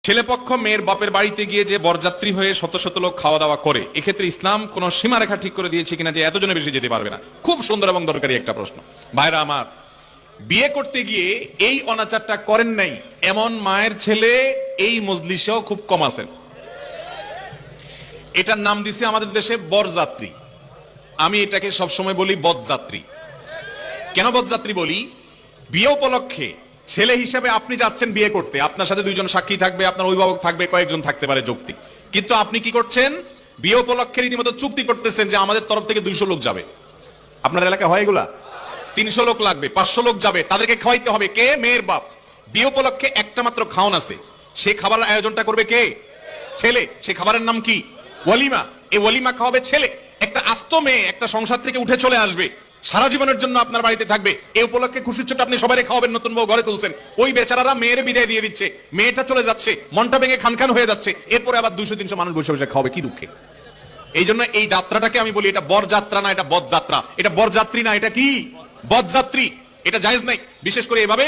ছেলেপক্ষ মেয়ের বাপের বাড়িতে গিয়ে যে বরযাত্রী হয়ে শত শত লোক খাওয়া দাওয়া করে, এক্ষেত্রে ইসলাম কোন সীমারেখা ঠিক করে দিয়েছে কিনা যে এতজনের বেশি যেতে পারবে না? খুব সুন্দর এবং দরকারি একটা প্রশ্ন। ভাইরা আমার, বিয়ে করতে গিয়ে এই অনাচারটা করেন নাই এমন মায়ের ছেলে এই মজলিসেও খুব কম আছেন। এটার নাম দিছে আমাদের দেশে বরযাত্রী। আমি এটাকে সবসময় বলি বদযাত্রী। কেন বদযাত্রী বলি? বিয়ে উপলক্ষে ছেলে হিসেবে আপনি যাচ্ছেন বিয়ে করতে, আপনার সাথে দুইজন সাক্ষী থাকবে, আপনার অভিভাবক থাকবে, কয়েকজন থাকতে পারে যৌক্তিক। কিন্তু আপনি কি করছেন? বিয়ে উপলক্ষে রীতিমতো চুক্তি করতেছেন যে আমাদের তরফ থেকে 200 লোক যাবে। আপনার এলাকায় হয় এগুলা? 300 লোক লাগবে, 500 লোক যাবে, তাদেরকে খাওয়াইতে হবে। কে? মেয়ের বাপ। বিয়ে উপলক্ষে একটা মাত্র খাওয়ান আছে, সে খাবারের আয়োজনটা করবে কে? ছেলে। সে খাবারের নাম কি? ওয়ালিমা। এই ওয়ালিমা খাওয়াবে ছেলে। একটা আস্ত মেয়ে একটা সংসার থেকে উঠে চলে আসবে, সারা জীবনের জন্য আপনার বাড়িতে থাকবে। এই উপলক্ষে খুশির ছোট আপনি সবাই খাওয়াবেন, নতুন বউ ঘরে তুলছেন, ওই বেচারারা মেয়ের বিদায় দিয়ে দিচ্ছে, মেয়েটা চলে যাচ্ছে, মনটা ভেঙে খানখান হয়ে যাচ্ছে, এরপরে আবার 200-300 মানুষ বসে বসে খাওয়াবে, কি দুঃখে। এই জন্য এই যাত্রাটাকে আমি বলি এটা বরযাত্রা না, এটা বদযাত্রা। এটা বরযাত্রী না, এটা কি? বদযাত্রী। এটা জায়েজ নাই, বিশেষ করে এভাবে